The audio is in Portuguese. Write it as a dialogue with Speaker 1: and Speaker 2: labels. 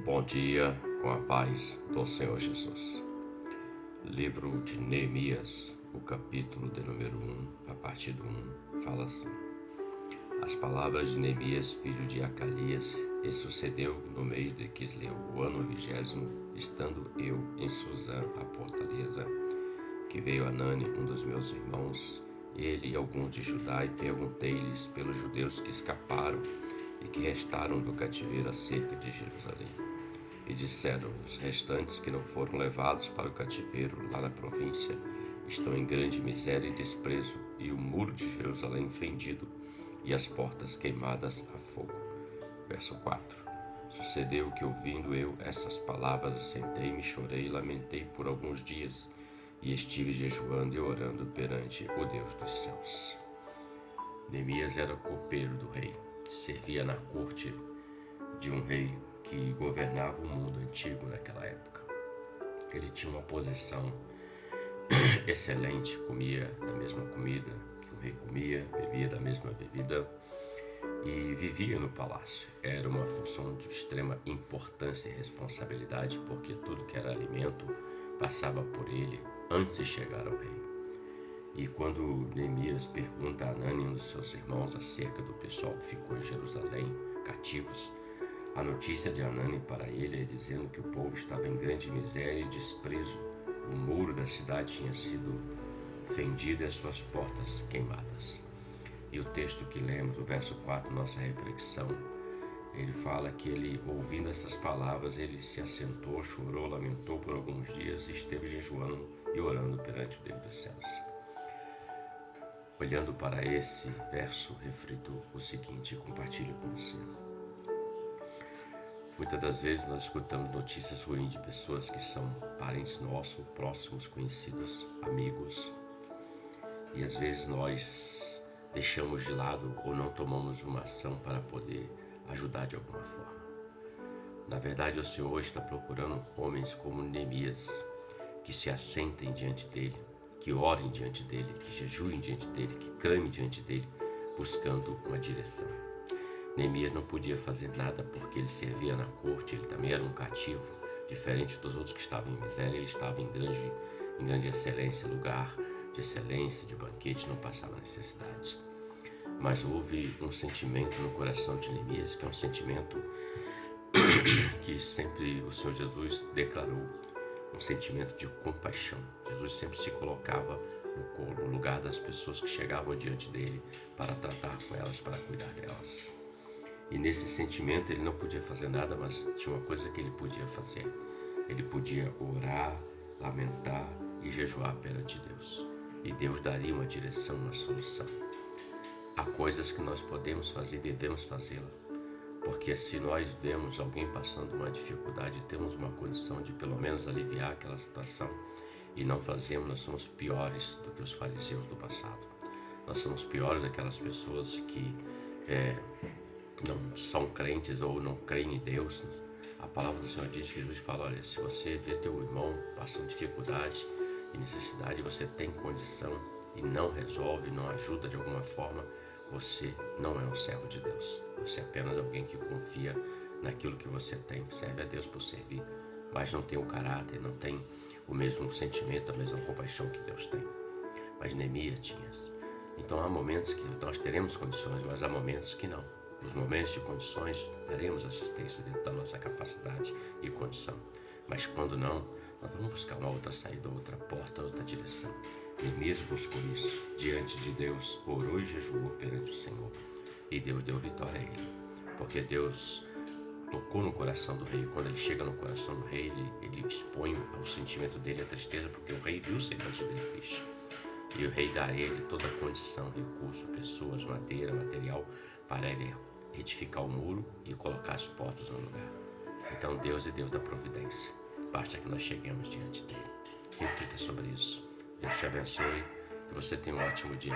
Speaker 1: Bom dia, com a paz do Senhor Jesus. Livro de Neemias, o capítulo de número 1, a partir do 1, fala assim: As palavras de Neemias, filho de Acalias, e sucedeu no mês de Quisleu, o ano 20º, estando eu em Suzã, a fortaleza, que veio Anani, um dos meus irmãos, ele e alguns de Judá, e perguntei-lhes pelos judeus que escaparam e que restaram do cativeiro acerca de Jerusalém. E disseram: os restantes que não foram levados para o cativeiro lá na província estão em grande miséria e desprezo, e o muro de Jerusalém fendido, e as portas queimadas a fogo. Verso 4. Sucedeu que, ouvindo eu essas palavras, assentei-me, chorei e lamentei por alguns dias, e estive jejuando e orando perante o Deus dos céus. Neemias era copeiro do rei, servia na corte de um rei que governava o mundo antigo naquela época. Ele tinha uma posição excelente, comia da mesma comida que o rei comia, bebia da mesma bebida e vivia no palácio. Era uma função de extrema importância e responsabilidade, porque tudo que era alimento passava por ele antes de chegar ao rei. E quando Neemias pergunta a Anani, um dos seus irmãos, acerca do pessoal que ficou em Jerusalém, cativos, a notícia de Anani para ele é dizendo que o povo estava em grande miséria e desprezo. O muro da cidade tinha sido fendido e as suas portas queimadas. E o texto que lemos, o verso 4, nossa reflexão, ele fala que ele, ouvindo essas palavras, ele se assentou, chorou, lamentou por alguns dias e esteve jejuando e orando perante o Deus dos céus. Olhando para esse verso, reflito o seguinte e compartilho com você. Muitas das vezes nós escutamos notícias ruins de pessoas que são parentes nossos, próximos, conhecidos, amigos. E às vezes nós deixamos de lado ou não tomamos uma ação para poder ajudar de alguma forma. Na verdade, o Senhor hoje está procurando homens como Neemias, que se assentem diante dele, que orem diante dele, que jejuem diante dele, que clamem diante dele, buscando uma direção. Neemias não podia fazer nada porque ele servia na corte, ele também era um cativo, diferente dos outros que estavam em miséria, ele estava em grande excelência, lugar de excelência, de banquete, não passava necessidades. Mas houve um sentimento no coração de Neemias, que é um sentimento que sempre o Senhor Jesus declarou, um sentimento de compaixão. Jesus sempre se colocava no lugar das pessoas que chegavam diante dele para tratar com elas, para cuidar delas. E nesse sentimento ele não podia fazer nada, mas tinha uma coisa que ele podia fazer. Ele podia orar, lamentar e jejuar perante Deus. E Deus daria uma direção, uma solução. Há coisas que nós podemos fazer e devemos fazê-la. Porque se nós vemos alguém passando uma dificuldade, temos uma condição de pelo menos aliviar aquela situação e não fazemos, nós somos piores do que os fariseus do passado. Nós somos piores daquelas pessoas que não são crentes ou não creem em Deus. A palavra do Senhor diz que Jesus fala: olha, se você vê teu irmão passando dificuldade e necessidade, você tem condição e não resolve, não ajuda de alguma forma, você não é um servo de Deus. Você é apenas alguém que confia naquilo que você tem, serve a Deus por servir, mas não tem o caráter, não tem o mesmo sentimento, a mesma compaixão que Deus tem. Mas Neemias tinha. Então há momentos que nós teremos condições, mas há momentos que não. Nos momentos de condições, teremos assistência dentro da nossa capacidade e condição. Mas quando não, nós vamos buscar uma outra saída, outra porta, outra direção. Neemias buscou isso diante de Deus, orou e jejuou perante o Senhor. E Deus deu vitória a ele. Porque Deus tocou no coração do rei. Quando ele chega no coração do rei, ele expõe o sentimento dele, a tristeza, porque o rei viu o semblante dele triste. E o rei dá a ele toda a condição, recurso, pessoas, madeira, material, para ele edificar o muro e colocar as portas no lugar. Então Deus é Deus da providência. Basta que nós cheguemos diante dele. Reflita sobre isso. Deus te abençoe. Que você tenha um ótimo dia.